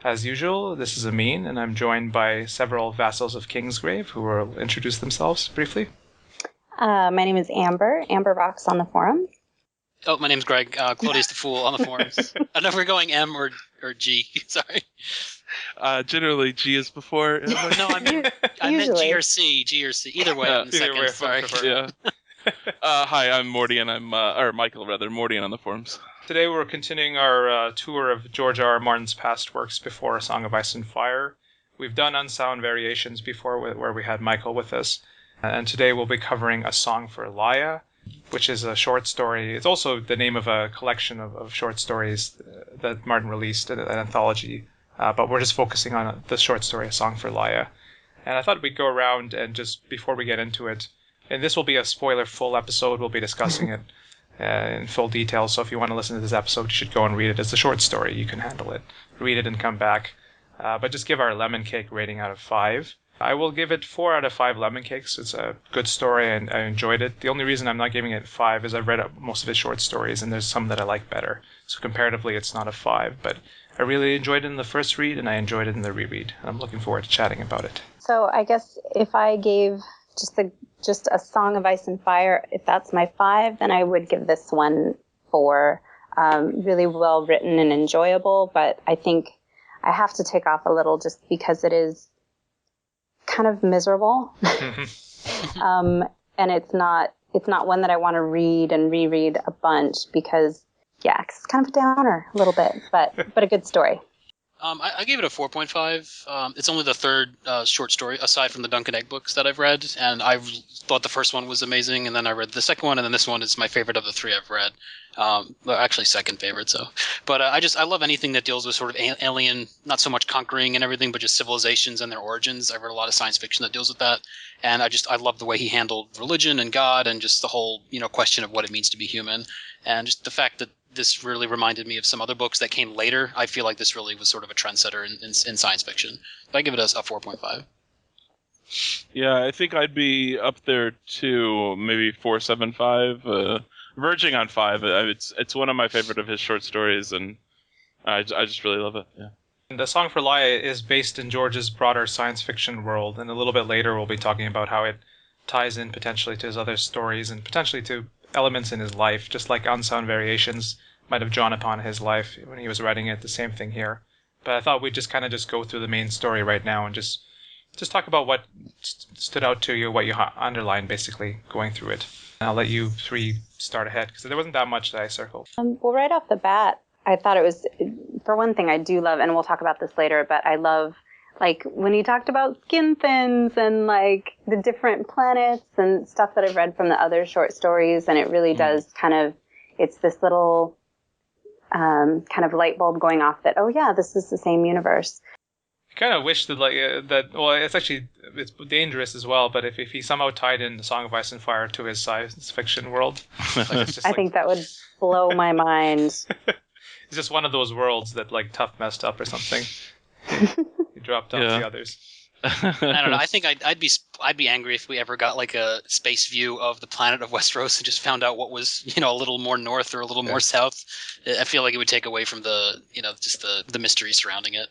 As usual, this is Amin, and I'm joined by several vassals of Kingsgrave who will introduce themselves briefly. My name is Amber. Amber rocks on the forum. Oh, my name's Greg. Claudius the Fool on the forums. I don't know if we're going M or G. Sorry. Generally, G is before. No, I meant G or C. Either way, in the second. Way, sorry. Yeah. Hi, I'm Mordian. Or Michael, rather. Mordian on the forums. Today we're continuing our tour of George R. R. Martin's past works before A Song of Ice and Fire. We've done Unsound Variations before where we had Michael with us. And today we'll be covering A Song for Laia, which is a short story. It's also the name of a collection of short stories that Martin released, an anthology. But we're just focusing on the short story, A Song for Laia. And I thought we'd go around and just, before we get into it, and this will be a spoiler-full episode, we'll be discussing it in full detail. So if you want to listen to this episode, you should go and read it. It's a short story. You can handle it. Read it and come back. But just give our lemon cake rating out of 5. I will give it 4 out of 5 lemon cakes. It's a good story and I enjoyed it. The only reason I'm not giving it 5 is I've read most of his short stories and there's some that I like better. So comparatively, it's not a 5. But I really enjoyed it in the first read and I enjoyed it in the reread. I'm looking forward to chatting about it. So I guess if I gave just A Song of Ice and Fire, if that's my 5, then I would give this one 4. Really well written and enjoyable, but I think I have to take off a little just because it is kind of miserable. And it's not one that I want to read and reread a bunch because, yeah, it's kind of a downer a little bit, but a good story. I gave it a 4.5. It's only the third short story, aside from the Dunk and Egg books that I've read, and I thought the first one was amazing, and then I read the second one, and then this one is my favorite of the 3 I've read. Well, actually second favorite, so. But I love anything that deals with sort of alien, not so much conquering and everything, but just civilizations and their origins. I've read a lot of science fiction that deals with that, and I love the way he handled religion and God and just the whole, question of what it means to be human, and just the fact that this really reminded me of some other books that came later. I feel like this really was sort of a trendsetter in science fiction. So I give it a 4.5. Yeah, I think I'd be up there too, maybe 4.75, verging on 5. It's one of my favorite of his short stories, and I just really love it. Yeah. And The Song for Laia is based in George's broader science fiction world, and a little bit later we'll be talking about how it ties in potentially to his other stories and potentially to elements in his life, just like Unsound Variations might have drawn upon his life when he was writing it. The same thing here. But I thought we'd just kind of just go through the main story right now and just talk about what stood out to you, what you underlined basically going through it. And I'll let you 3 start ahead because there wasn't that much that I circled. Well, right off the bat, I thought it was, for one thing, I do love, and we'll talk about this later, but I love like when he talked about skin thins and like the different planets and stuff that I've read from the other short stories, and it really does it's this little kind of light bulb going off that, oh yeah, this is the same universe. I kind of wish that well, it's dangerous as well, but if he somehow tied in The Song of Ice and Fire to his science fiction world, I think that would blow my mind. It's just one of those worlds that like Tough messed up or something. He dropped off the others. I don't know. I think I'd be angry if we ever got like a space view of the planet of Westeros and just found out what was a little more north or a little more south. I feel like it would take away from the just the mystery surrounding it.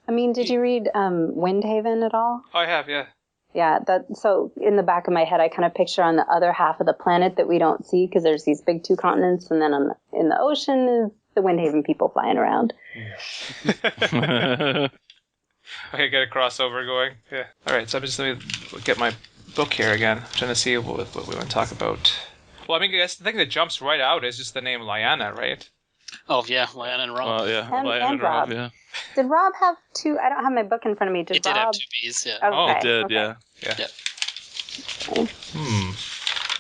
I mean, did you read Windhaven at all? Oh, I have, yeah. Yeah, so in the back of my head, I kind of picture on the other half of the planet that we don't see because there's these big 2 continents, and then in the ocean is the Windhaven people flying around. Yeah. Okay, get a crossover going. Yeah. All right, so let me get my book here again. I'm trying to see what we want to talk about. Well, I mean, I guess the thing that jumps right out is just the name Lyanna, right? Oh, yeah, Lyanna and Rob. Yeah, Lyanna and Rob. Yeah. Did Rob have 2? I don't have my book in front of me. It did have 2 B's, yeah. Okay, oh, it did, okay. yeah.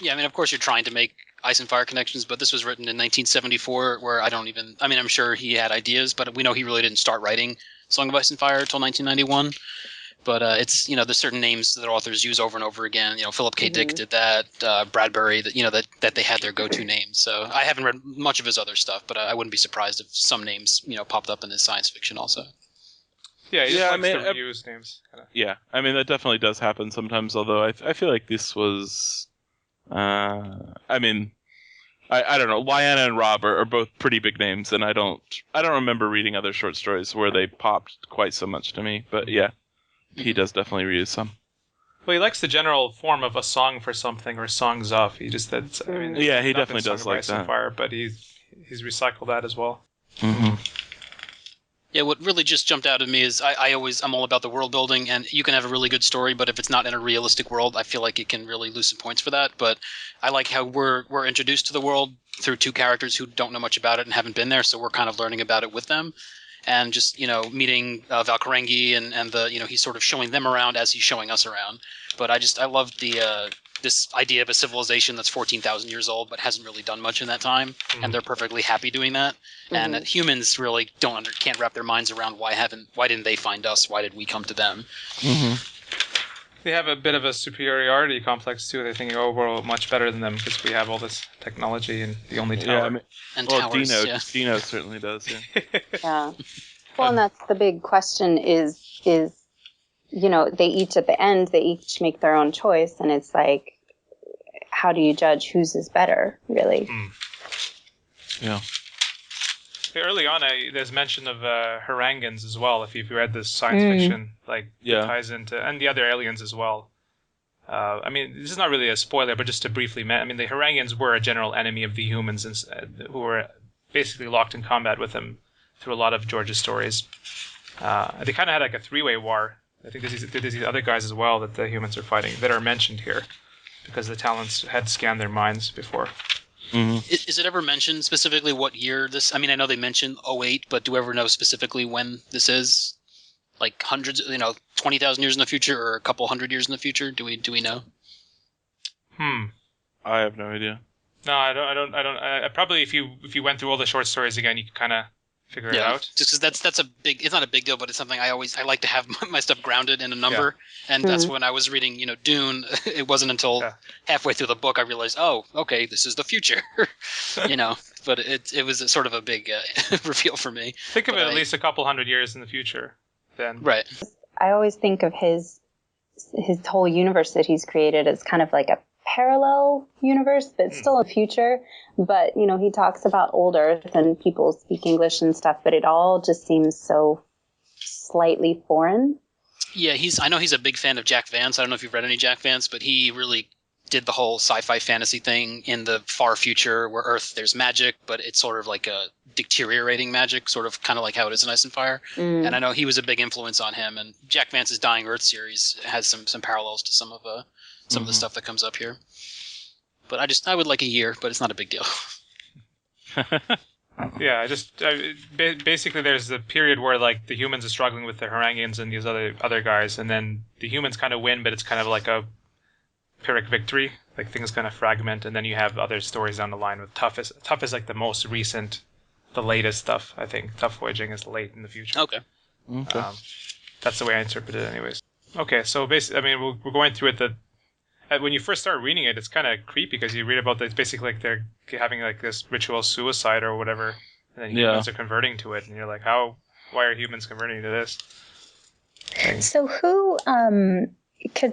Yeah, I mean, of course you're trying to make Ice and Fire connections, but this was written in 1974 where I'm sure he had ideas, but we know he really didn't start writing Song of Ice and Fire until 1991. But it's, there's certain names that authors use over and over again. Philip K. Dick did that, Bradbury, that they had their go-to names. So I haven't read much of his other stuff, but I wouldn't be surprised if some names, popped up in his science fiction also. Yeah, he just likes to reuse names. Kinda. Yeah, I mean, that definitely does happen sometimes, although I feel like this was... I don't know. Lyanna and Rob are both pretty big names, and I don't remember reading other short stories where they popped quite so much to me. But yeah, he does definitely reuse some. Well, he likes the general form of a song for something or songs of. He just that's I mean, yeah, he not definitely Song does of like Ice and that. Fire, but he's recycled that as well. Mm-hmm. Yeah, what really just jumped out at me is I'm all about the world building, and you can have a really good story, but if it's not in a realistic world, I feel like it can really lose some points for that. But I like how we're introduced to the world through two characters who don't know much about it and haven't been there, so we're kind of learning about it with them. And just, meeting Valkarengi and the, he's sort of showing them around as he's showing us around. But I love the this idea of a civilization that's 14,000 years old but hasn't really done much in that time, and they're perfectly happy doing that. And that humans really can't wrap their minds around why didn't they find us? Why did we come to them? They have a bit of a superiority complex too. They're thinking, "Oh, we're much better than them because we have all this technology and the only tower." Yeah, I mean, And well, towers, Dino certainly does. Yeah. Yeah. Well, and that's the big question is they each at the end, they each make their own choice. And it's like, how do you judge whose is better, really? Yeah. Early on, there's mention of Harangans as well. If you've read this science fiction, it ties into, and the other aliens as well. I mean, this is not really a spoiler, but just to briefly mention, I mean, the Harangans were a general enemy of the humans, who were basically locked in combat with them through a lot of George's stories. They kind of had like a three-way war. I think there's these other guys as well that the humans are fighting that are mentioned here because the Talons had scanned their minds before. Mm-hmm. Is it ever mentioned specifically what year this? I mean, I know they mentioned 08, but do we ever know specifically when this is? Like hundreds, 20,000 years in the future, or a couple hundred years in the future? Do we know? I have no idea. No, I don't. Probably if you went through all the short stories again, you could kind of figure it out. Just because that's a big. It's not a big deal, but it's something I like to have my stuff grounded in a number. Yeah. And that's when I was reading, Dune. It wasn't until halfway through the book I realized, oh, okay, this is the future. But it was a sort of a big reveal for me. Think of it at least a couple hundred years in the future. Then. Right. I always think of his whole universe that he's created as kind of like a parallel universe, but still a future. But, he talks about old Earth and people speak English and stuff, but it all just seems so slightly foreign. Yeah, I know he's a big fan of Jack Vance. I don't know if you've read any Jack Vance, but he really did the whole sci-fi fantasy thing in the far future where Earth, there's magic, but it's sort of like a deteriorating magic, sort of kind of like how it is in Ice and Fire. And I know he was a big influence on him, and Jack Vance's Dying Earth series has some parallels to some of the stuff that comes up here. But I would like a year, but it's not a big deal. Yeah, basically there's a period where like the humans are struggling with the Harangians and these other guys, and then the humans kind of win, but it's kind of like a Pyrrhic victory, like things kind of fragment, and then you have other stories down the line with Tough is like the most recent, the latest stuff. I think Tough Voyaging is late in the future. Okay. That's the way I interpret it anyways. Okay, so basically, I mean, we're going through it. When you first start reading it, it's kind of creepy because you read about it's basically like they're having like this ritual suicide or whatever, and then humans are converting to it, and you're like, why are humans converting to this? So who, because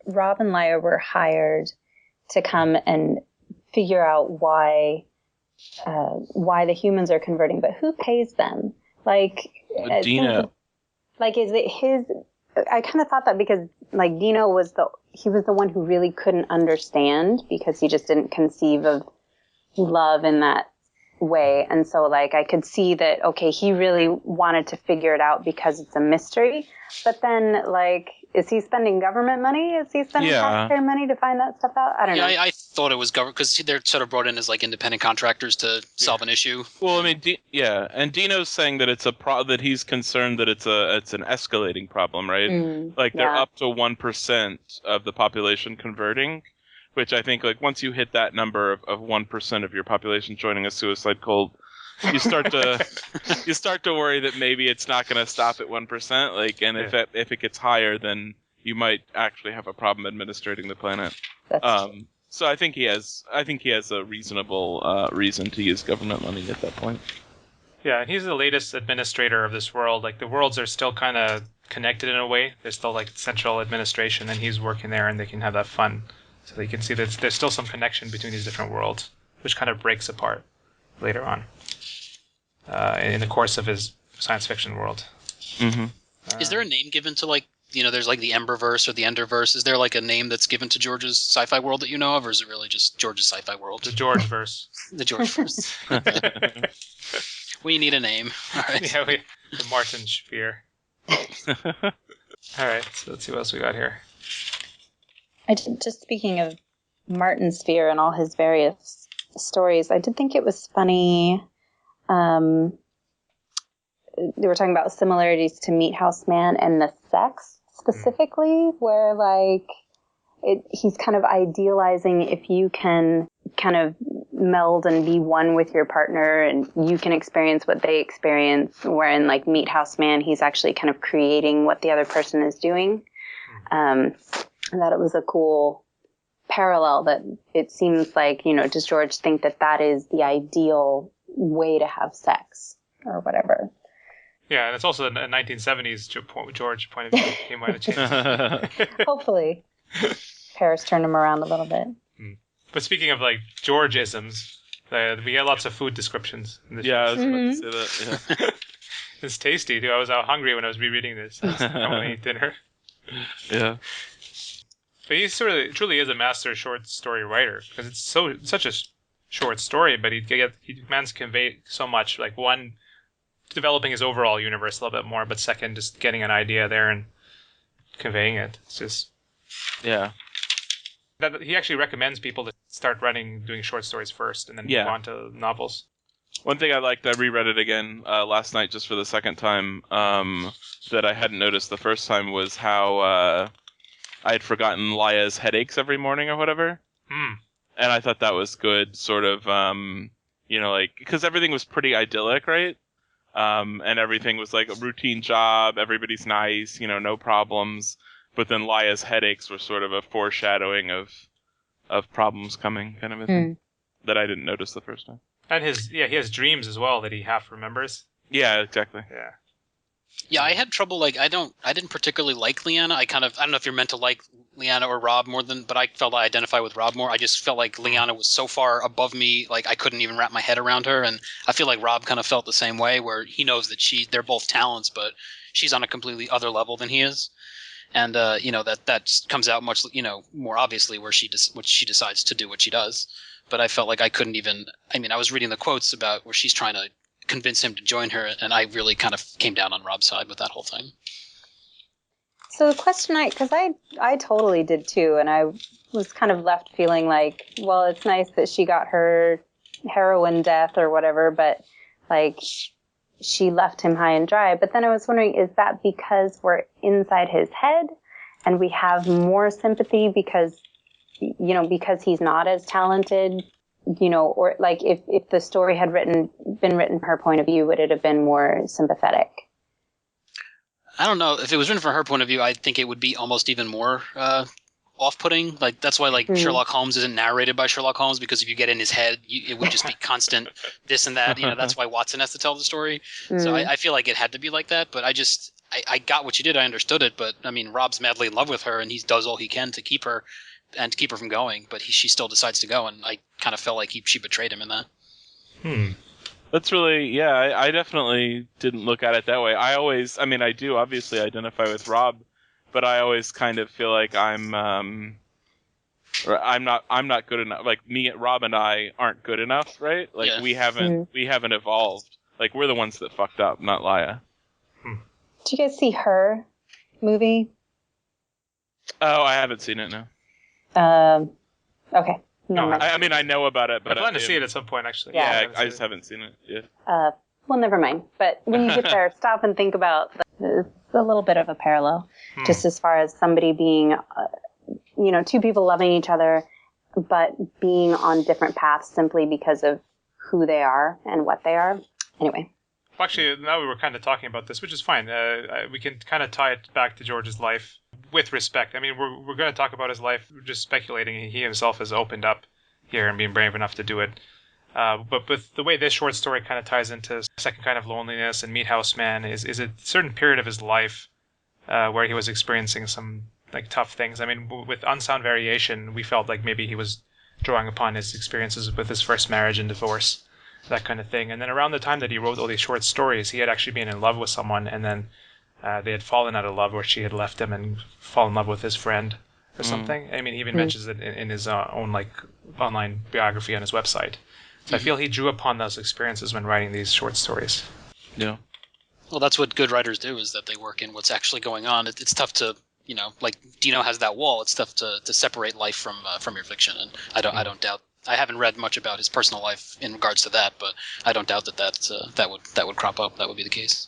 Rob and Lyra were hired to come and figure out why the humans are converting, but who pays them? Like, Dino. Like, is it his? I kind of thought that because like Dino was the one who really couldn't understand because he just didn't conceive of love in that way. And so like I could see that, okay, he really wanted to figure it out because it's a mystery. But then like, is he spending government money? Is he spending taxpayer money to find that stuff out? I don't know. I thought it was government because they're sort of brought in as like independent contractors to solve an issue. Well, I mean, and Dino's saying that it's that he's concerned that it's an escalating problem, right? Like they're up to 1% of the population converting, which I think like once you hit that number of 1% of your population joining a suicide cult, you start to worry that maybe it's not going to stop at 1%. Like, and if it gets higher, then you might actually have a problem administrating the planet. So I think he has a reasonable reason to use government money at that point. Yeah, and he's the latest administrator of this world. Like the worlds are still kind of connected in a way. There's still like central administration, and he's working there, and they can have that fun. So you can see that there's still some connection between these different worlds. which kind of breaks apart later on in the course of his science fiction world. Mm-hmm. Is there a name given to, like, there's like the Emberverse or the Enderverse? Is there like a name that's given to George's sci-fi world that you know of, or is it really just George's sci-fi world? The George verse. The George verse. We need a name. All right. Yeah, the Martin Sphere. All right, so let's see what else we got here. Just speaking of Martin Sphere and all his various stories, I did think it was funny. They were talking about similarities to Meat House Man and the sex specifically, where like he's kind of idealizing if you can kind of meld and be one with your partner and you can experience what they experience, wherein like Meat House Man, he's actually kind of creating what the other person is doing. I thought it was a cool parallel that it seems like, does George think that that is the ideal way to have sex or whatever? Yeah, and it's also a 1970s George point of view. He might have changed. Hopefully. Paris turned him around a little bit. But speaking of like George-isms, we get lots of food descriptions in this. Yeah, I was about to say that. Yeah. It's tasty, too. I was out hungry when I was rereading this. I want to eat dinner. Yeah. But he truly is a master short story writer, because it's such a short story, but he manages to convey so much. Like, one, developing his overall universe a little bit more, but second, just getting an idea there and conveying it. It's just... Yeah. He actually recommends people to start doing short stories first, and then move on to novels. One thing I liked, I reread it again last night just for the second time, that I hadn't noticed the first time, was how I had forgotten Laya's headaches every morning or whatever. And I thought that was good, sort of, because everything was pretty idyllic, right? And everything was like a routine job, everybody's nice, no problems. But then Laya's headaches were sort of a foreshadowing of problems coming, kind of a thing, that I didn't notice the first time. And he has dreams as well that he half remembers. Yeah, exactly. Yeah. Yeah, I had trouble, I didn't particularly like Leanna. I don't know if you're meant to like Leanna or Rob more but I felt I identify with Rob more. I just felt like Leanna was so far above me, like I couldn't even wrap my head around her. And I feel like Rob kind of felt the same way, where he knows that they're both talents, but she's on a completely other level than he is. And, that comes out much, more obviously when she decides to do what she does. But I felt like I couldn't even, I was reading the quotes about where she's trying to convince him to join her, and I really kind of came down on Rob's side with that whole thing. So the question because I totally did too, and I was kind of left feeling like, well, it's nice that she got her heroin death or whatever, but like she left him high and dry. But then I was wondering, is that because we're inside his head and we have more sympathy because he's not as talented, or like if the story had been written from her point of view, would it have been more sympathetic? I don't know. If it was written from her point of view, I think it would be almost even more off-putting. Like, that's why Sherlock Holmes isn't narrated by Sherlock Holmes, because if you get in his head, it would just be constant this and that. That's why Watson has to tell the story. So I feel like it had to be like that. But I got what she did. I understood it. But Rob's madly in love with her, and he does all he can to keep her and to keep her from going. But she still decides to go, and I kind of felt like she betrayed him in that. That's really, I definitely didn't look at it that way. I do obviously identify with Rob, but I always kind of feel like I'm not good enough. Like Rob and I aren't good enough, right? Like we haven't evolved. Like we're the ones that fucked up, not Laya. Did you guys see Her movie? Oh, I haven't seen it, no. Okay. No, I know about it, but I plan to see it at some point, actually. Yeah, I just haven't seen it. Yeah. Well, never mind. But when you get there, stop and think about it's a little bit of a parallel, just as far as somebody being, two people loving each other, but being on different paths simply because of who they are and what they are. Anyway. Well, actually, now we were kind of talking about this, which is fine. We can kind of tie it back to George's life with respect. We're going to talk about his life, just speculating. He himself has opened up here and being brave enough to do it. But with the way this short story kind of ties into Second Kind of Loneliness and Meat House Man is a certain period of his life where he was experiencing some tough things. With Unsound Variation, we felt like maybe he was drawing upon his experiences with his first marriage and divorce, that kind of thing. And then around the time that he wrote all these short stories, he had actually been in love with someone, and then they had fallen out of love, where she had left him and fallen in love with his friend or something. I mean, he even mentions it in his own like online biography on his website. So I feel he drew upon those experiences when writing these short stories. Yeah. Well, that's what good writers do, is that they work in what's actually going on. It's tough to, like Dino has that wall. It's tough to separate life from your fiction, and I don't doubt. I haven't read much about his personal life in regards to that, but I don't doubt that would crop up. That would be the case.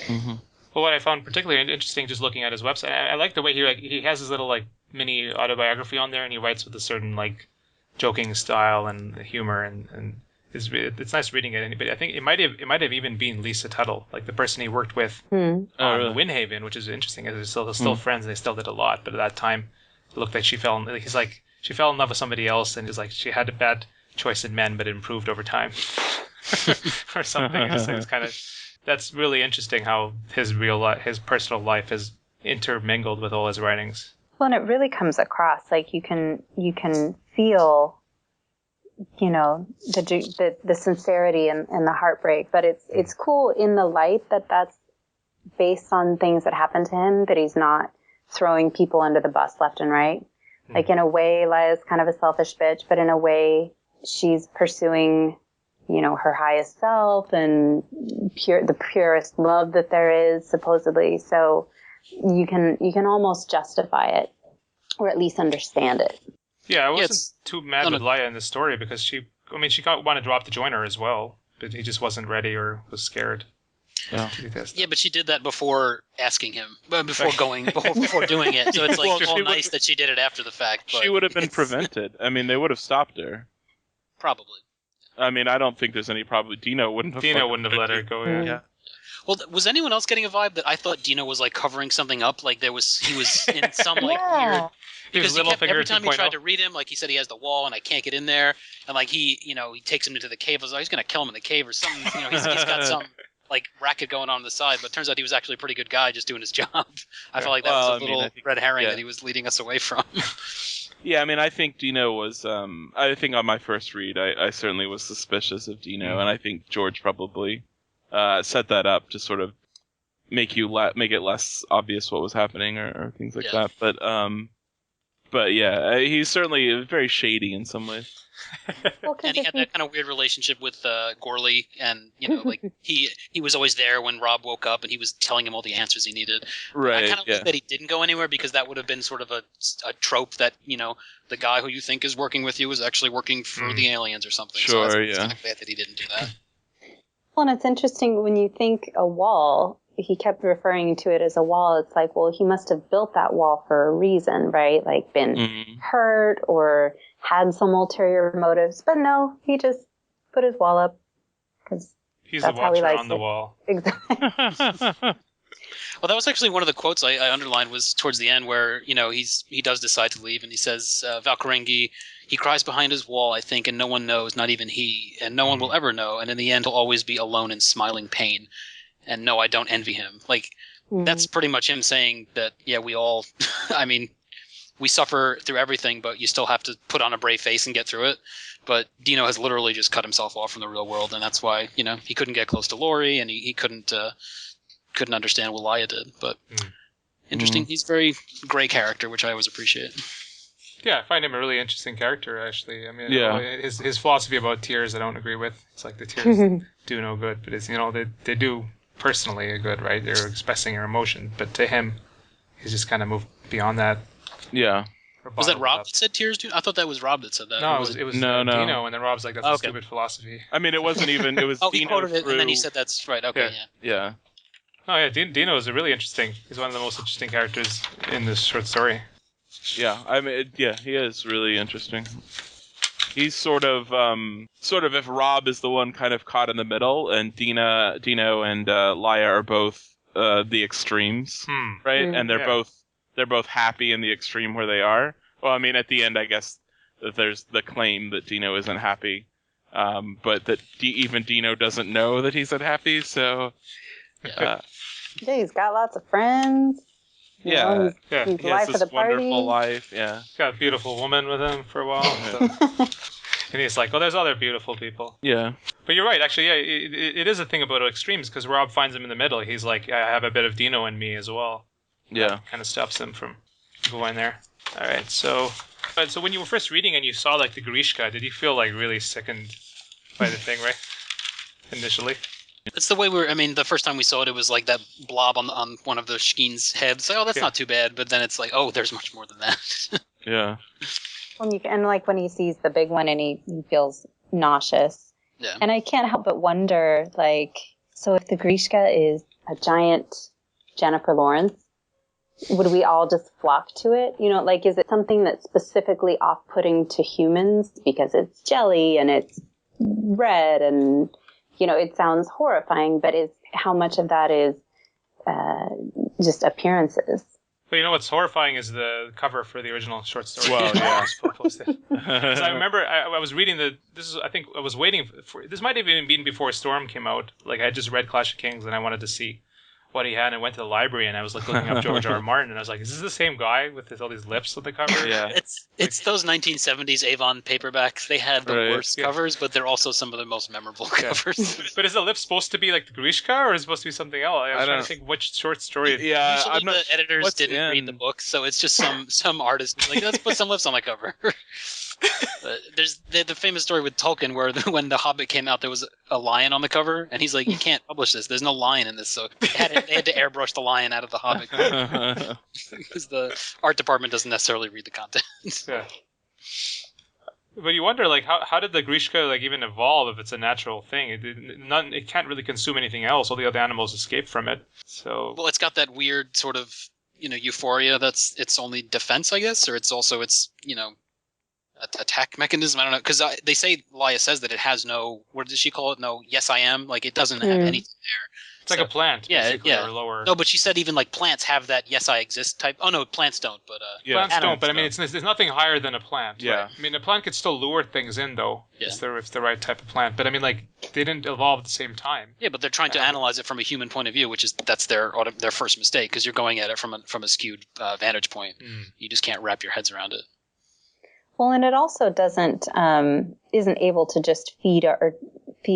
Mm-hmm. Well, what I found particularly interesting, just looking at his website, I like the way he has his little like mini autobiography on there, and he writes with a certain like joking style and humor, and it's nice reading it. But I think it might have even been Lisa Tuttle, like the person he worked with on really? Windhaven, which is interesting. They're still friends, and they still did a lot. But at that time, it looked like she fell in love with somebody else, and it's like she had a bad choice in men, but it improved over time, or something. It's kind of. That's really interesting how his his personal life is intermingled with all his writings. Well, and it really comes across like you can feel, the sincerity and the heartbreak, but it's cool in the light that that's based on things that happened to him, that he's not throwing people under the bus left and right. Like in a way, Laya's kind of a selfish bitch, but in a way, she's pursuing her highest self and the purest love that there is, supposedly. So you can almost justify it, or at least understand it. Yeah, I wasn't too mad with Laya in this story, because she wanted to drop the joiner as well, but he just wasn't ready or was scared. Yeah. Yeah, but she did that before asking him, before doing it. So it's like nice that she did it after the fact. But she would have been prevented. I mean, they would have stopped her. Probably. I mean, I don't think there's any problem. Dino wouldn't have let her go. Yeah. Well, was anyone else getting a vibe that I thought Dino was like covering something up? Like he was in some like weird. Because every time he tried to read him, like he said he has the wall and I can't get in there, and like he takes him into the cave. I was like, he's gonna kill him in the cave or something. He's got some like racket going on the side, but it turns out he was actually a pretty good guy just doing his job. I felt like that was a little red herring that he was leading us away from. Yeah, I mean, I think Dino was. I think on my first read, I certainly was suspicious of Dino, and I think George probably set that up to sort of make it less obvious what was happening or things like that. But yeah, he's certainly very shady in some ways. Well, and he had that kind of weird relationship with Gorley, and like he was always there when Rob woke up, and he was telling him all the answers he needed. Right. I kind of like that he didn't go anywhere, because that would have been sort of a trope that the guy who you think is working with you is actually working for the aliens or something. Sure. So it's kind of bad that he didn't do that. Well, and it's interesting when you think a wall. He kept referring to it as a wall. It's like, well, he must have built that wall for a reason, right? Like been hurt or had some ulterior motives. But no, he just put his wall up because he's the watcher on the wall. Exactly. Well, that was actually one of the quotes I underlined, was towards the end where, he does decide to leave, and he says, Valkyrengi, he cries behind his wall, I think, and no one knows, not even he, and no one will ever know, and in the end he'll always be alone in smiling pain. And no, I don't envy him. Like, that's pretty much him saying that, yeah, we all, we suffer through everything, but you still have to put on a brave face and get through it. But Dino has literally just cut himself off from the real world, and that's why, he couldn't get close to Laurie, and he couldn't understand what Laya did. But interesting. He's a very gray character, which I always appreciate. Yeah, I find him a really interesting character, actually. I mean, his philosophy about tears I don't agree with. It's like the tears do no good, but it's they do personally good, right? They're expressing your emotion, but to him, he's just kind of moved beyond that. Yeah. Was that Rob that said tears do? I thought that was Rob that said that. No, it was Dino, and then Rob's like, that's a stupid philosophy. I mean, it wasn't even. It was. Dino he quoted it, and then he said that's right. Okay, yeah. Oh yeah, Dino is really interesting. He's one of the most interesting characters in this short story. Yeah, I mean, he is really interesting. He's sort of if Rob is the one kind of caught in the middle, and Dino and Laya are both the extremes, right? And they're both happy in the extreme where they are. Well, I mean, at the end, I guess that there's the claim that Dino isn't happy, but that even Dino doesn't know that he's unhappy. So, Yeah, he's got lots of friends. You know, Yeah. he's He life has of the this wonderful party. life. Yeah. He's got a beautiful woman with him for a while. So. And he's like, oh, there's other beautiful people. Yeah. But you're right, actually, yeah, it is a thing about extremes, because Rob finds him in the middle. He's like, I have a bit of Dino in me as well. Yeah. That kind of stops him from going there. All right, so when you were first reading and you saw like the Grishka, did you feel like really sickened by the thing, right? Initially? It's the way the first time we saw it, it was like that blob on one of the Shkeen's heads. Like, oh, that's not too bad. But then it's like, oh, there's much more than that. Yeah. And like when he sees the big one and he feels nauseous. Yeah. And I can't help but wonder, like, so if the Grishka is a giant Jennifer Lawrence, would we all just flock to it? You know, like, is it something that's specifically off-putting to humans because it's jelly and it's red and, you know, it sounds horrifying, but how much of that is just appearances? But you know what's horrifying is the cover for the original short story. Well, yeah. Because I remember I was reading I think I was waiting for, this might have even been before Storm came out. Like, I just read Clash of Kings and I wanted to see what he had, and I went to the library and I was like looking up George R. R. Martin, and I was like, is this the same guy with all these lips on the cover? Yeah. It's those 1970s Avon paperbacks. They had the worst covers, but they're also some of the most memorable covers. But is the lip supposed to be like the Grishka, or is it supposed to be something else? I was trying to think which short story. Yeah, Usually the editors didn't read the book, so it's just some artist like, let's put some lips on my cover. There's the famous story with Tolkien where when The Hobbit came out, there was a lion on the cover, and he's like, you can't publish this. There's no lion in this, so they had to airbrush the lion out of The Hobbit because the art department doesn't necessarily read the content. Yeah. But you wonder, like, how did the Grishka like even evolve if it's a natural thing? It can't really consume anything else. All the other animals escape from it. So well, it's got that weird sort of euphoria that's its only defense, I guess, or it's also its attack mechanism. I don't know, because they say Laia says that it has no, what does she call it? No, yes I am. Like, it doesn't have anything there. It's like a plant, basically, or lower. No, but she said even like plants have that yes I exist type. Oh no, plants don't. But plants don't. But I mean, there's nothing higher than a plant. Yeah. Right? I mean, a plant could still lure things in, though. Yeah. If it's the right type of plant. But I mean, like, they didn't evolve at the same time. Yeah, but they're trying to analyze it from a human point of view, that's their first mistake, because you're going at it from a skewed vantage point. You just can't wrap your heads around it. Well, and it also isn't able to just feed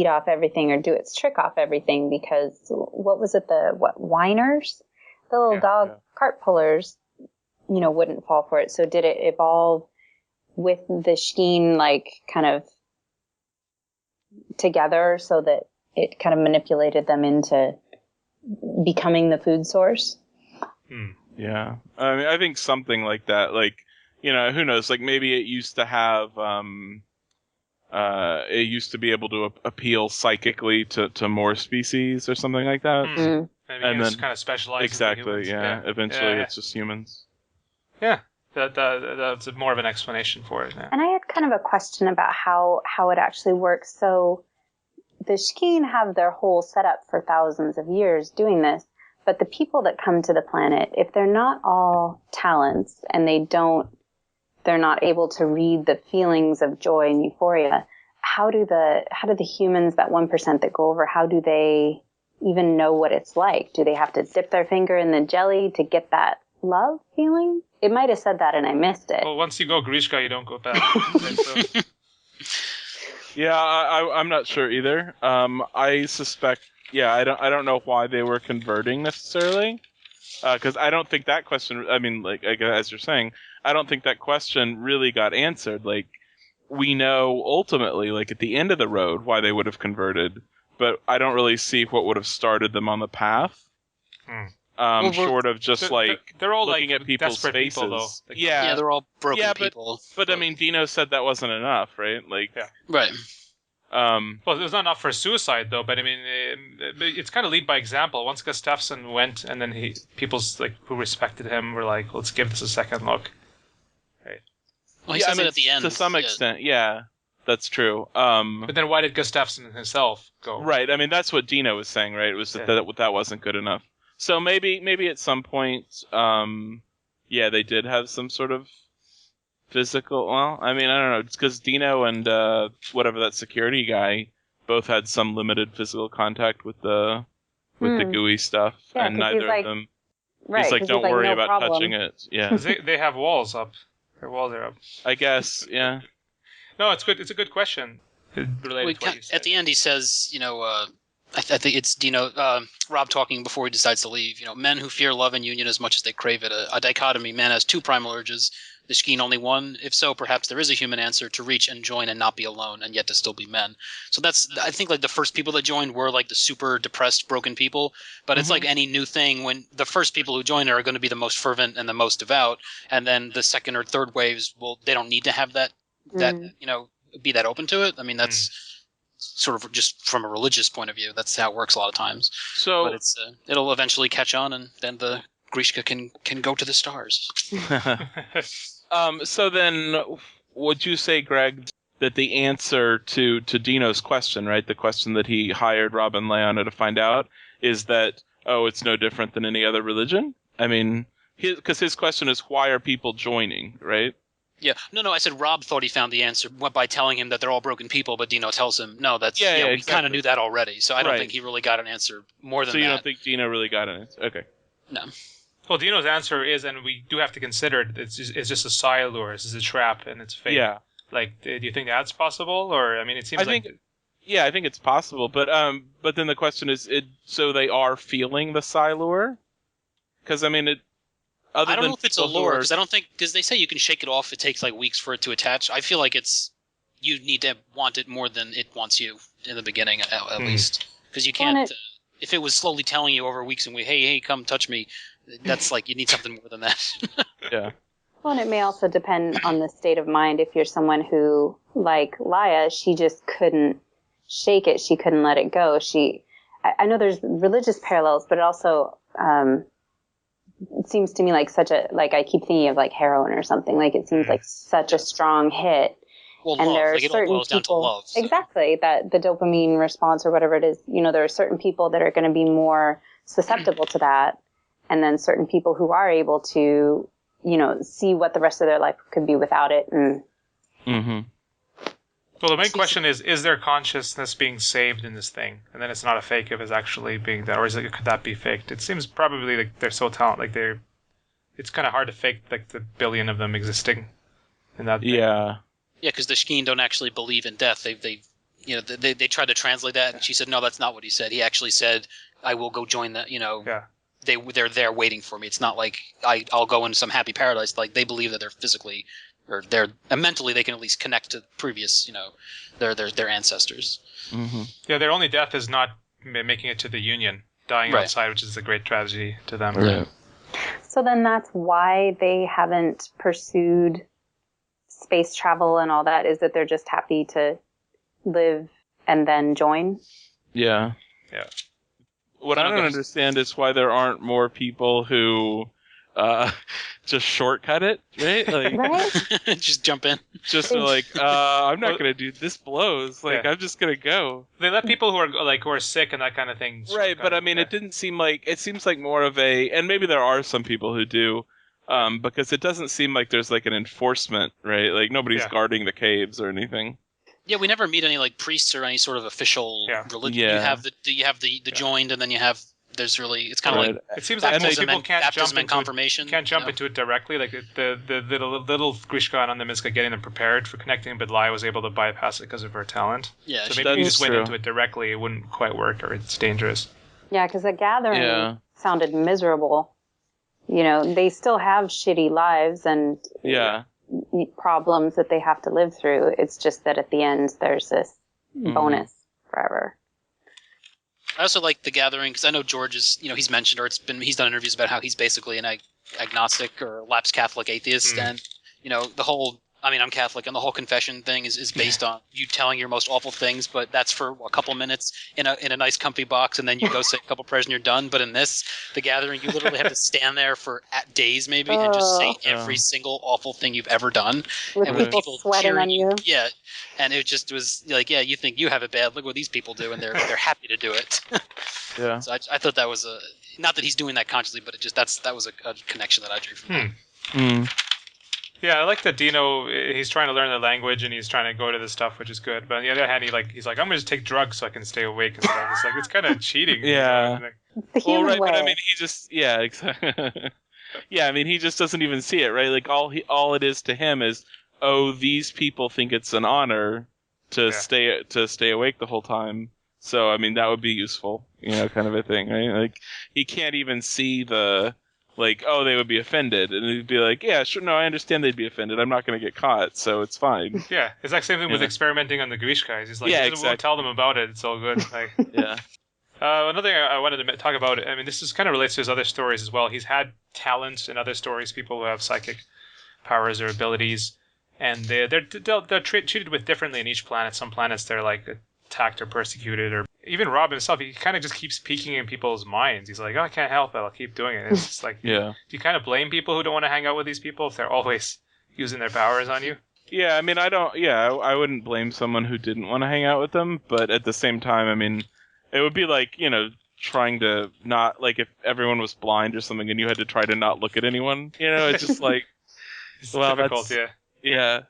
off everything or do its trick off everything, because what was it, whiners? The little dog cart pullers, wouldn't fall for it. So did it evolve with the Shkeen, like, kind of together so that it kind of manipulated them into becoming the food source? Yeah. I mean, I think something like that, like, who knows, like maybe it used to have, it used to be able to appeal psychically to more species or something like that. Maybe and it's then kind of specialized. Exactly, yeah. Eventually it's just humans. Yeah, that's more of an explanation for it. Yeah. And I had kind of a question about how it actually works. So the Shkeen have their whole setup for thousands of years doing this, but the people that come to the planet, if they're not all talents and they're not able to read the feelings of joy and euphoria, how do the humans, that 1% that go over, how do they even know what it's like? Do they have to dip their finger in the jelly to get that love feeling? It might have said that and I missed it. Well, once you go Grishka, you don't go back. Yeah, I'm not sure either. I suspect, I don't know why they were converting necessarily. Because I don't think that question, I mean, like, as you're saying, I don't think that question really got answered. Like, we know ultimately, like, at the end of the road, why they would have converted, but I don't really see what would have started them on the path. Short of just, they're all looking like at people's faces. People, though. Yeah, they're all broken people. But I mean, Dino said that wasn't enough, right? Like, right. Well, it was not enough for suicide, though. But I mean, it's kind of lead by example. Once Gustafsson went, and then people's like who respected him were like, "Let's give this a second look." Right. Well, he says it at the end to some extent. Yeah, that's true. But then why did Gustafsson himself go? Right. I mean, that's what Dino was saying, right? It was that wasn't good enough. So maybe at some point, they did have some sort of physical. Well, I mean, I don't know. It's because Dino and whatever that security guy both had some limited physical contact with the gooey stuff, and neither of them. Right. He's like, 'cause don't he's worry no about problem. touching it. Yeah, 'Cause they have walls up. Their walls are up. I guess. Yeah. No, it's good. It's a good question. Related to what you said. At the end, he says, I think it's Dino, Rob talking before he decides to leave. Men who fear love and union as much as they crave it. A dichotomy. Man has two primal urges. The Shkeen only one. If so, perhaps there is a human answer to reach and join and not be alone, and yet to still be men. So I think like the first people that joined were like the super depressed, broken people. But it's like any new thing, when the first people who join are going to be the most fervent and the most devout, and then the second or third waves, they don't need to have that be that open to it. I mean, that's sort of just from a religious point of view. That's how it works a lot of times. So, but it'll eventually catch on, and then the Grishka can go to the stars. so then, would you say, Greg, that the answer to Dino's question, right, the question that he hired Rob and Leanna to find out, is that, it's no different than any other religion? I mean, because his question is, why are people joining, right? Yeah. No, I said Rob thought he found the answer by telling him that they're all broken people, but Dino tells him, no, that's, we exactly. kind of knew that already, so I don't think he really got an answer more than that. So you don't think Dino really got an answer? Okay. No. Well, Dino's answer is, and we do have to consider it, it's just a psi lure, it's a trap, and it's fake. Yeah. Like, do you think that's possible? Or, I mean, it seems I think it's possible, but then the question is, so they are feeling the psi lure? Because, I mean, I don't know if it's a lure, because they say you can shake it off. It takes like weeks for it to attach. I feel like you need to want it more than it wants you in the beginning, at least, because you can't. If it was slowly telling you over weeks and hey, come touch me, that's like you need something more than that. Yeah. Well, and it may also depend on the state of mind. If you're someone who, like Laia, she just couldn't shake it. She couldn't let it go. I know there's religious parallels, but it also. It seems to me like I keep thinking of like heroin or something. Like it seems like such a strong hit. Well, and love. there are like it certain all boils people, down to love. So. Exactly, that the dopamine response or whatever it is, there are certain people that are going to be more susceptible to that. And then certain people who are able to, see what the rest of their life could be without it. And Well, the main question is their consciousness being saved in this thing? And then it's not a fake if it's actually being done, or could that be faked? It seems probably like they're so talented, like it's kind of hard to fake like the billion of them existing in that thing. Yeah, because the Shkeen don't actually believe in death. They tried to translate that, and she said, no, that's not what he said. He actually said, I will go join the, they're there waiting for me. It's not like I'll go into some happy paradise. Like they believe that they're physically or they're mentally they can at least connect to previous, their ancestors. Mm-hmm. Yeah, their only death is not making it to the Union, dying outside, which is a great tragedy to them. Right. So then that's why they haven't pursued space travel and all that, is that they're just happy to live and then join? Yeah. Yeah. What I don't understand is why there aren't more people who just shortcut it, right? Like, right? Just jump in. Just like, I'm not going to do this blows. Like, I'm just going to go. They let people who are sick and that kind of thing. Right, but I mean, it didn't seem like, it seems like more of a, and maybe there are some people who do, because it doesn't seem like there's like an enforcement, right? Like nobody's guarding the caves or anything. Yeah, we never meet any like priests or any sort of official religion. Yeah. You have the joined, and then you have there's really it's kind of like it seems like most people can't jump into confirmation. Can't jump into it directly. Like the little Grishka on them is getting them prepared for connecting, but Lai was able to bypass it because of her talent. Yeah, so maybe if you just went into it directly, it wouldn't quite work, or it's dangerous. Yeah, because the gathering sounded miserable. They still have shitty lives and problems that they have to live through. It's just that at the end there's this bonus forever. I also like the gathering because I know George is, he's mentioned or he's done interviews about how he's basically an agnostic or lapsed Catholic atheist, and the whole. I mean, I'm Catholic, and the whole confession thing is based on you telling your most awful things, but that's for a couple minutes in a nice comfy box, and then you go say a couple prayers and you're done. But in this, the gathering, you literally have to stand there for days maybe and just say every single awful thing you've ever done. With people sweating on you. Yeah, and it just was like, yeah, you think you have it bad. Look what these people do, and they're happy to do it. Yeah. So I thought that was not that he's doing that consciously, but that was a connection that I drew from that. Yeah, I like that Dino. He's trying to learn the language and he's trying to go to this stuff, which is good. But on the other hand, he's like, I'm gonna just take drugs so I can stay awake and stuff. It's like it's kind of cheating. Yeah. The human right, way. but I mean, he just exactly. Yeah, I mean, he just doesn't even see it, right? Like all it is to him is, oh, these people think it's an honor to stay awake the whole time. So I mean, that would be useful, kind of a thing, right? Like he can't even see the. Like, oh, they would be offended. And he'd be like, yeah, sure, no, I understand they'd be offended. I'm not going to get caught, so it's fine. Yeah, it's like same thing with experimenting on the Grishka. He's like, won't tell them about it. It's all good. Like, yeah. Another thing I wanted to talk about, I mean, this kind of relates to his other stories as well. He's had talents in other stories, people who have psychic powers or abilities, and they're treated with differently in each planet. Some planets, they're like attacked or persecuted, or even Rob himself, he kind of just keeps peeking in people's minds. He's like, oh, I can't help it. I'll keep doing it. It's just like, do you kind of blame people who don't want to hang out with these people if they're always using their powers on you? Yeah, I mean, I wouldn't blame someone who didn't want to hang out with them, but at the same time, I mean, it would be like, trying to not, like, if everyone was blind or something and you had to try to not look at anyone, it's just like, it's difficult, yeah.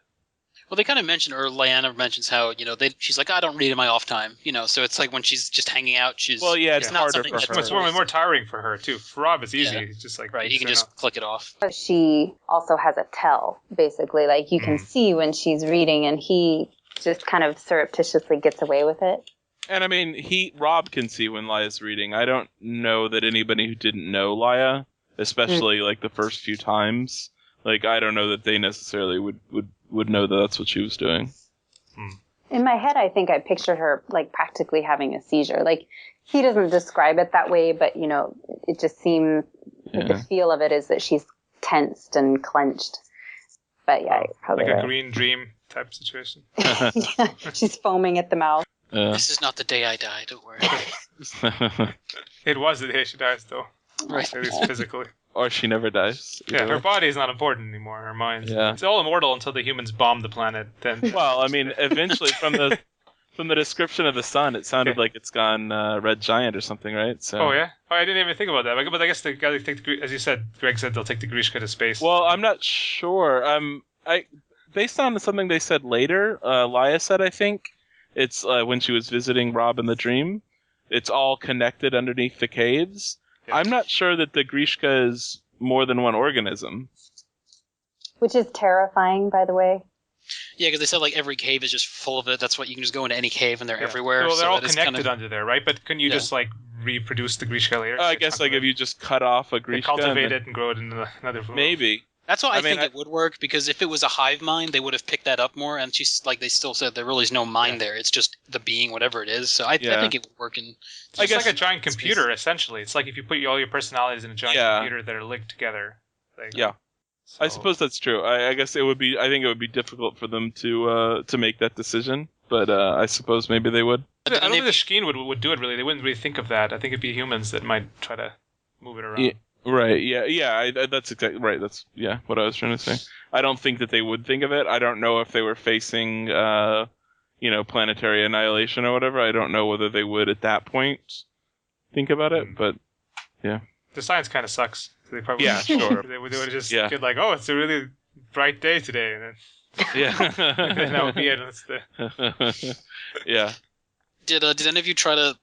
Well, they kind of mention, or Lyanna mentions how, she's like, I don't read in my off time, so it's like when she's just hanging out, she's... Well, yeah, it's not harder for her. It's more tiring for her, too. For Rob, it's easy. It's just like... Right, he can just click it off. She also has a tell, basically. Like, you can see when she's reading, and he just kind of surreptitiously gets away with it. And, I mean, Rob can see when Laya's reading. I don't know that anybody who didn't know Laya, especially, like, the first few times... Like, I don't know that they necessarily would know that that's what she was doing. In my head, I think I pictured her, like, practically having a seizure. Like, he doesn't describe it that way, but, it just seems like the feel of it is that she's tensed and clenched. But, yeah, probably... Like a green dream type situation. Yeah, she's foaming at the mouth. This is not the day I die, don't worry. It was the day she dies, though. Right. At least physically. Or she never dies. Yeah, her body is not important anymore. Her mind. Yeah. It's all immortal until the humans bomb the planet. Then. Well, I mean, eventually, from the description of the sun, it sounded like it's gone red giant or something, right? So. Oh yeah. Oh, I didn't even think about that. But I guess they got to take as you said, Greg said they'll take the Grishka to space. Well, I'm not sure. Based on something they said later, Laya said, I think it's when she was visiting Rob in the dream. It's all connected underneath the caves. Yeah. I'm not sure that the Grishka is more than one organism. Which is terrifying, by the way. Yeah, because they said, like, every cave is just full of it. That's what you can just go into any cave and they're everywhere. Well, they're all connected under there, right? But can you just, like, reproduce the Grishka later? I guess, like, if you just cut off a Grishka... cultivate it and grow it into another form. Maybe. That's why I think it would work, because if it was a hive mind, they would have picked that up more, and she's like, they still said there really is no mind there. It's just the being, whatever it is. So I think it would work in... It's like a giant computer, essentially. It's like if you put all your personalities in a giant computer that are linked together. Like, so. I suppose that's true. I guess it would be... I think it would be difficult for them to make that decision, but I suppose maybe they would. I don't think the Shkeen would do it, really. They wouldn't really think of that. I think it'd be humans that might try to move it around. Yeah. Right, yeah, that's exactly right. That's what I was trying to say. I don't think that they would think of it. I don't know if they were facing, planetary annihilation or whatever. I don't know whether they would at that point think about it, but yeah. The science kind of sucks. So they probably sure. They would just get like, oh, it's a really bright day today, and then and that would be it. That's yeah. Did any of you try to,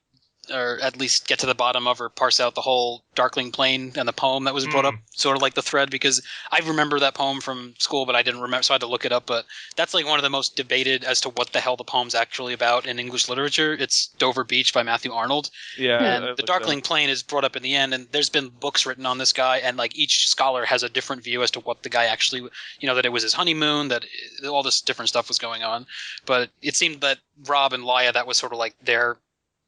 or at least get to the bottom of or parse out the whole Darkling Plane and the poem that was brought up, sort of like the thread? Because I remember that poem from school, but I didn't remember, so I had to look it up. But that's like one of the most debated as to what the hell the poem's actually about in English literature. It's Dover Beach by Matthew Arnold. Yeah. And the Darkling Plane is brought up in the end, and there's been books written on this guy, and like each scholar has a different view as to what the guy actually, that it was his honeymoon, that all this different stuff was going on. But it seemed that Rob and Laya, that was sort of like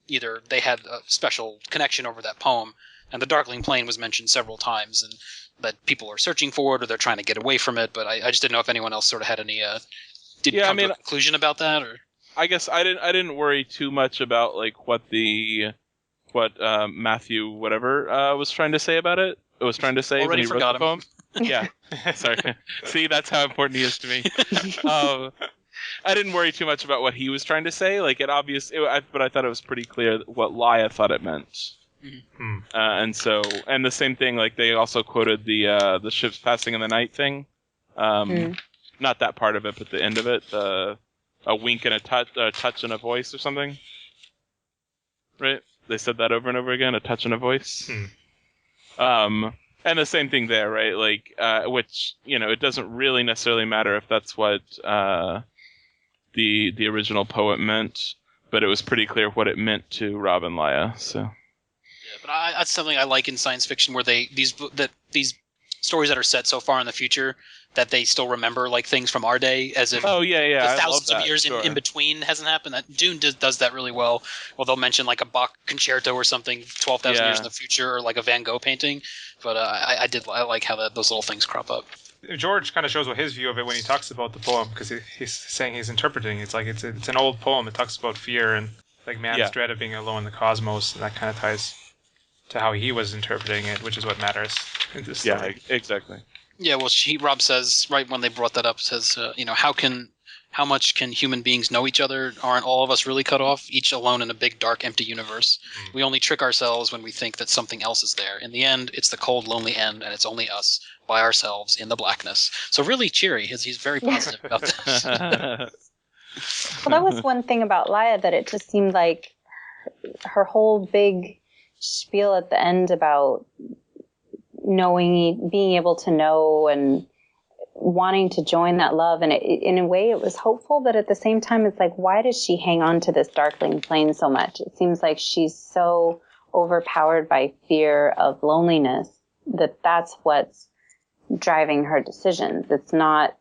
either they had a special connection over that poem, and the Darkling Plane was mentioned several times, and that people are searching for it or they're trying to get away from it. But I just didn't know if anyone else sort of had any to a conclusion about that, or I guess I didn't worry too much about like what Matthew whatever was trying to say about it. It was trying to say already when he wrote the poem. him. Yeah, sorry. See, that's how important he is to me. I didn't worry too much about what he was trying to say. Like but I thought it was pretty clear what Laya thought it meant. Mm-hmm. And the same thing. Like they also quoted the ships passing in the night thing. Not that part of it, but the end of it. A wink and a touch and a voice or something. Right? They said that over and over again, a touch and a voice. And the same thing there, right? Like, which, it doesn't really necessarily matter if that's what the original poet meant, but it was pretty clear what it meant to Rob and Laia. So, yeah, but that's something I like in science fiction, where these stories that are set so far in the future that they still remember like things from our day, as if the thousands of years in between hasn't happened. That Dune does that really well. Well, they'll mention like a Bach concerto or something 12,000 years in the future, or like a Van Gogh painting. But I like how those little things crop up. George kind of shows what his view of it when he talks about the poem, because he's saying he's interpreting. It's like it's an old poem. It talks about fear and like man's dread of being alone in the cosmos, and that kind of ties to how he was interpreting it, which is what matters in this story. Yeah, exactly. Yeah, well, Rob says right when they brought that up, says how much can human beings know each other? Aren't all of us really cut off, each alone in a big, dark, empty universe? We only trick ourselves when we think that something else is there. In the end, it's the cold, lonely end, and it's only us by ourselves in the blackness. So really cheery. He's very positive about this. Well, that was one thing about Laia, that it just seemed like her whole big spiel at the end about being able to know and wanting to join that love, and in a way it was hopeful, but at the same time it's like, why does she hang on to this darkling plane so much? It seems like she's so overpowered by fear of loneliness that's what's driving her decisions. It's not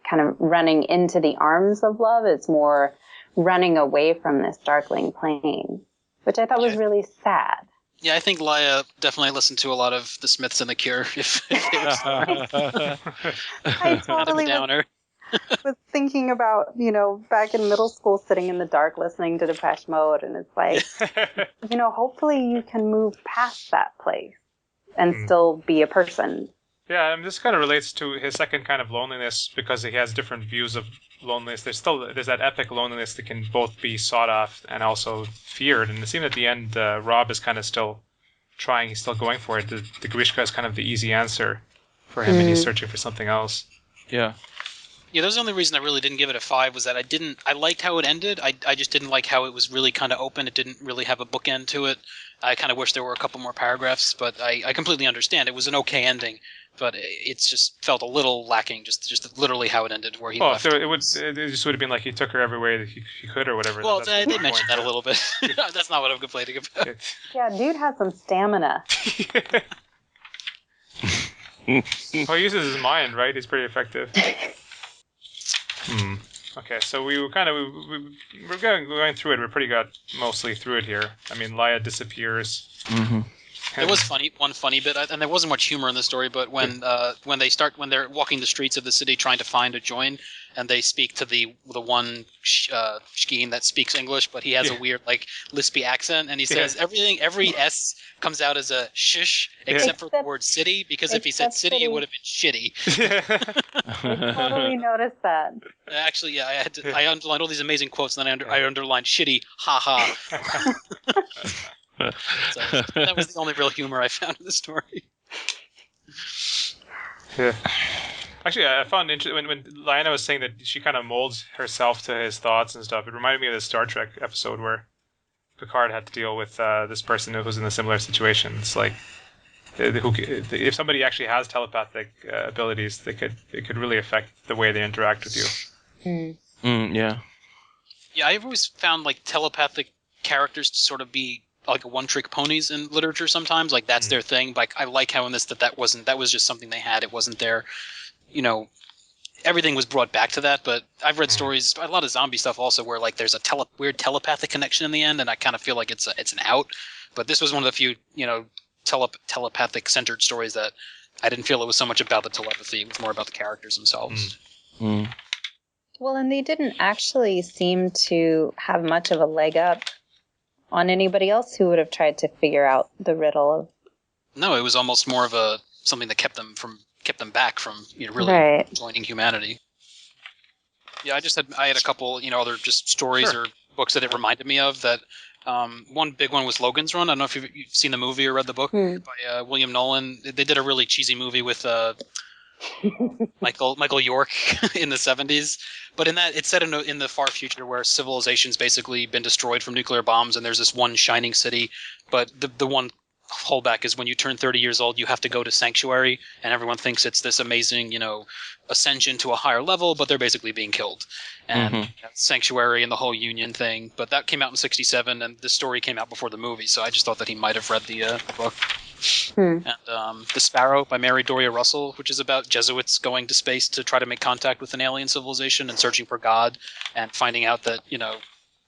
kind of running into the arms of love, it's more running away from this darkling plane, which I thought was really sad. Yeah, I think Laia definitely listened to a lot of The Smiths and The Cure. If they were I totally was thinking about, back in middle school, sitting in the dark listening to Depeche Mode, and it's like, hopefully you can move past that place and still be a person. Yeah, and this kind of relates to his second kind of loneliness, because he has different views of loneliness. There's that epic loneliness that can both be sought off and also feared. And it seemed at the end, Rob is kind of still trying. He's still going for it. The Grishka is kind of the easy answer for him, and he's searching for something else. Yeah. Yeah, that was the only reason I really didn't give it a 5, was that I liked how it ended. I just didn't like how it was really kind of open. It didn't really have a bookend to it. I kind of wish there were a couple more paragraphs, but I completely understand. It was an okay ending, but it just felt a little lacking, just literally how it ended, where he left. So it just would have been like he took her every way that he could or whatever. Well, they mentioned that a little bit. That's not what I'm complaining about. Yeah, dude has some stamina. Well, he uses his mind, right? He's pretty effective. Okay, so we were we're going through it. We're pretty got mostly through it here. I mean, Laia disappears. There was one funny bit, and there wasn't much humor in the story, but when they're walking the streets of the city trying to find a join, and they speak to the one Shkeen that speaks English, but he has a weird lispy accent, and he says every S comes out as a shish except for the word city, because if he said city, it would have been shitty. I totally noticed that. Actually, yeah, I underlined all these amazing quotes, and then I underlined shitty, ha ha. So that was the only real humor I found in the story. Yeah. Actually, I found interesting when Lyanna was saying that she kind of molds herself to his thoughts and stuff. It reminded me of the Star Trek episode where Picard had to deal with this person who's in a similar situation. It's like, if somebody actually has telepathic abilities, it could really affect the way they interact with you. Yeah. Yeah, I've always found telepathic characters to sort of be like one-trick ponies in literature sometimes. Like that's their thing. But I like how in this that was just something they had. It wasn't their, everything was brought back to that. But I've read stories, a lot of zombie stuff also, where there's a weird telepathic connection in the end, and I kind of feel like it's an out. But this was one of the few telepathic centered stories that I didn't feel it was so much about the telepathy. It was more about the characters themselves. Well, and they didn't actually seem to have much of a leg up on anybody else who would have tried to figure out the riddle of. No, it was almost more of something that kept them back from really joining humanity. Yeah, I had a couple other just stories or books that it reminded me of. That one big one was Logan's Run. I don't know if you've seen the movie or read the book by William Nolan. They did a really cheesy movie with Michael York in the 70s. But in that, it's set in the far future where civilization's basically been destroyed from nuclear bombs, and there's this one shining city. But the one holdback is when you turn 30 years old, you have to go to Sanctuary, and everyone thinks it's this amazing, ascension to a higher level, but they're basically being killed. And Sanctuary and the whole Union thing. But that came out in 1967, and the story came out before the movie, so I just thought that he might have read the book. And The Sparrow by Mary Doria Russell, which is about Jesuits going to space to try to make contact with an alien civilization and searching for God, and finding out that,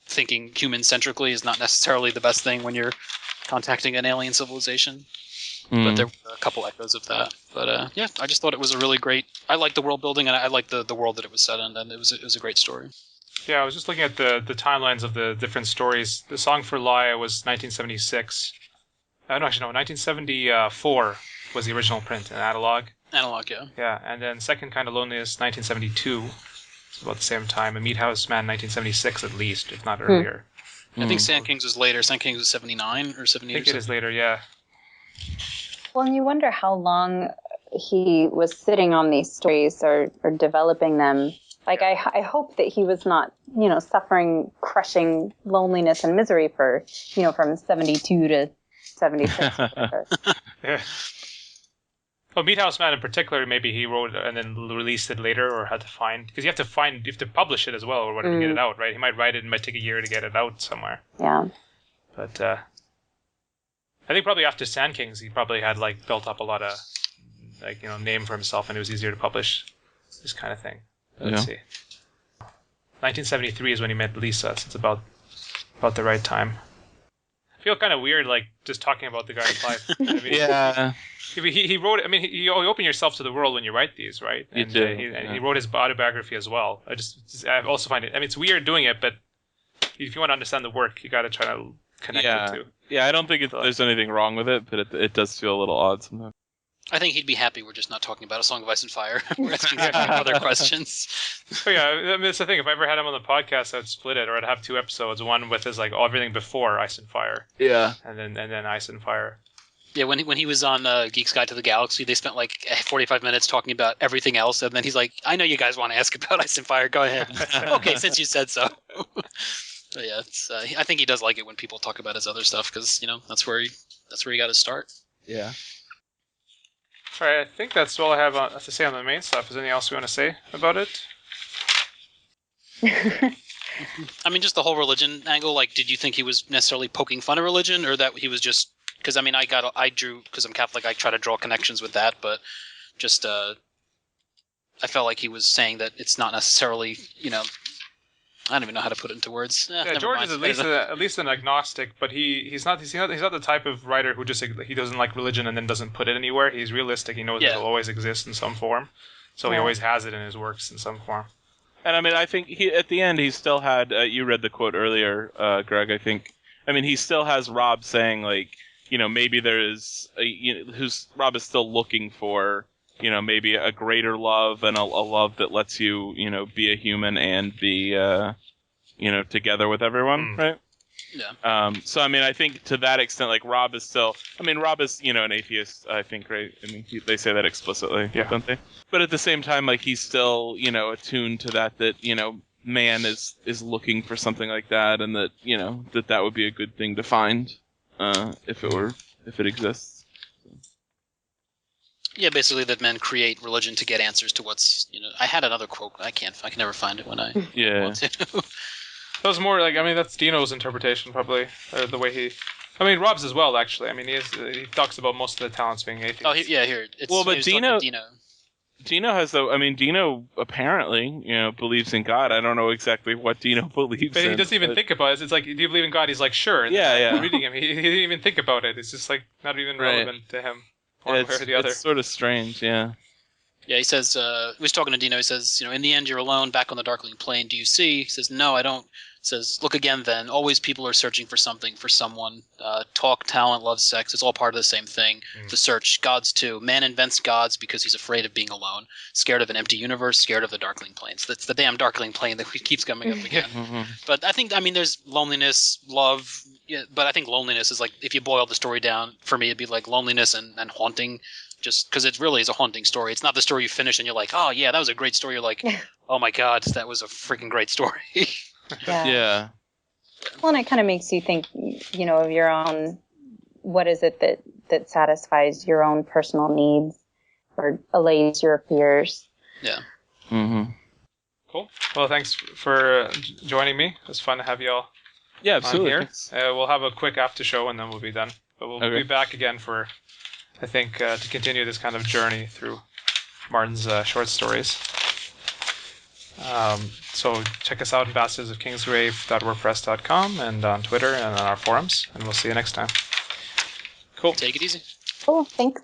thinking human-centrically is not necessarily the best thing when you're contacting an alien civilization. But there were a couple echoes of that. But yeah, I just thought it was a really great. I liked the world building, and I liked the world that it was set in, and it was a great story. Yeah, I was just looking at the timelines of the different stories. The Song for Lie was 1976. No, actually, no, 1974 was the original print in analog. Analog, yeah. Yeah, and then Second Kind of Loneliness, 1972. It's about the same time. And Meat House Man, 1976 at least, if not earlier. I think Sand Kings was later. Sand Kings was 79 or 78. I think it is later, yeah. Well, and you wonder how long he was sitting on these stories or developing them. Like, I hope that he was not, suffering crushing loneliness and misery for, from 72 to 76. Yeah. Well, Meat House Man in particular, maybe he wrote and then released it later, or had to find, because you have to publish it as well, or whatever to get it out, right? He might write it, and it might take a year to get it out somewhere. Yeah. But I think probably after Sand Kings, he probably had built up a lot of name for himself, and it was easier to publish this kind of thing. Let's see. 1973 is when he met Lisa. So it's about the right time. I feel kind of weird, just talking about the guy's life. I mean, Yeah. He wrote. I mean, you open yourself to the world when you write these, right? And do. He wrote his autobiography as well. I also find it. I mean, it's weird doing it, but if you want to understand the work, you got to try to connect the two. Yeah, I don't think there's anything wrong with it, but it does feel a little odd sometimes. I think he'd be happy we're just not talking about A Song of Ice and Fire. We're asking other questions. Oh, yeah, I mean, it's the thing. If I ever had him on the podcast, I'd split it, or I'd have two episodes. One with his everything before Ice and Fire. Yeah. And then Ice and Fire. Yeah, when he was on Geek's Guide to the Galaxy, they spent 45 minutes talking about everything else, and then he's like, "I know you guys want to ask about Ice and Fire. Go ahead." Okay, since you said so. But yeah, I think he does like it when people talk about his other stuff because that's where he got his start. Yeah. All right, I think that's all I have to say on the main stuff. Is there anything else we want to say about it? I mean, just the whole religion angle. Did you think he was necessarily poking fun at religion, or that he was just? Because I mean, I drew because I'm Catholic. I try to draw connections with that, but just I felt like he was saying that it's not necessarily I don't even know how to put it into words. Yeah, George is at least an agnostic, but he's not the type of writer who just he doesn't like religion and then doesn't put it anywhere. He's realistic. He knows it'll always exist in some form, so he always has it in his works in some form. And I mean, I think at the end he still had. You read the quote earlier, Greg. I mean, he still has Rob saying maybe there is Rob is still looking for maybe a greater love and a love that lets you be a human and be together with everyone, right? Yeah. So I mean, I think to that extent, Rob is still. I mean, Rob is an atheist. I think, right? I mean, they say that explicitly, don't they? But at the same time, he's still attuned to that man is looking for something like that, and that that would be a good thing to find if it exists. Yeah, basically that men create religion to get answers to what's I had another quote. I can never find it when I want to. That was more that's Dino's interpretation probably, the way he. I mean, Rob's as well actually. I mean, he talks about most of the talents being atheists. Oh, here. But Dino has Dino apparently believes in God. I don't know exactly what Dino believes but in. He doesn't even think about it. It's like, do you believe in God? He's like, sure. And yeah. Reading him, he didn't even think about it. It's just not even relevant to him. One way or the other. It's sort of strange, yeah. Yeah, he says, he was talking to Dino, he says, in the end you're alone, back on the Darkling Plane, do you see? He says, no, I don't. He says, look again then, always people are searching for something, for someone. Talk, talent, love, sex, it's all part of the same thing. The search, gods too. Man invents gods because he's afraid of being alone. Scared of an empty universe, scared of the Darkling Planes. That's the damn Darkling Plane that keeps coming up again. But I think, there's loneliness, love, but I think loneliness is if you boil the story down, for me it'd be loneliness and haunting. just because it really is a haunting story. It's not the story you finish and you're like, oh yeah, that was a great story. You're like, oh my god, that was a freaking great story. Yeah. Well, and it kind of makes you think, of your own. What is it that satisfies your own personal needs or allays your fears? Yeah. Mm-hmm. Cool. Well, thanks for joining me. It was fun to have you all Yeah, on absolutely. here. Thanks. We'll have a quick after show and then we'll be done. But we'll Okay. be back again for, I think, to continue this kind of journey through Martin's short stories. So check us out at bastardsofkingsgrave.wordpress.com and on Twitter and on our forums. And we'll see you next time. Cool. Take it easy. Cool. Thanks.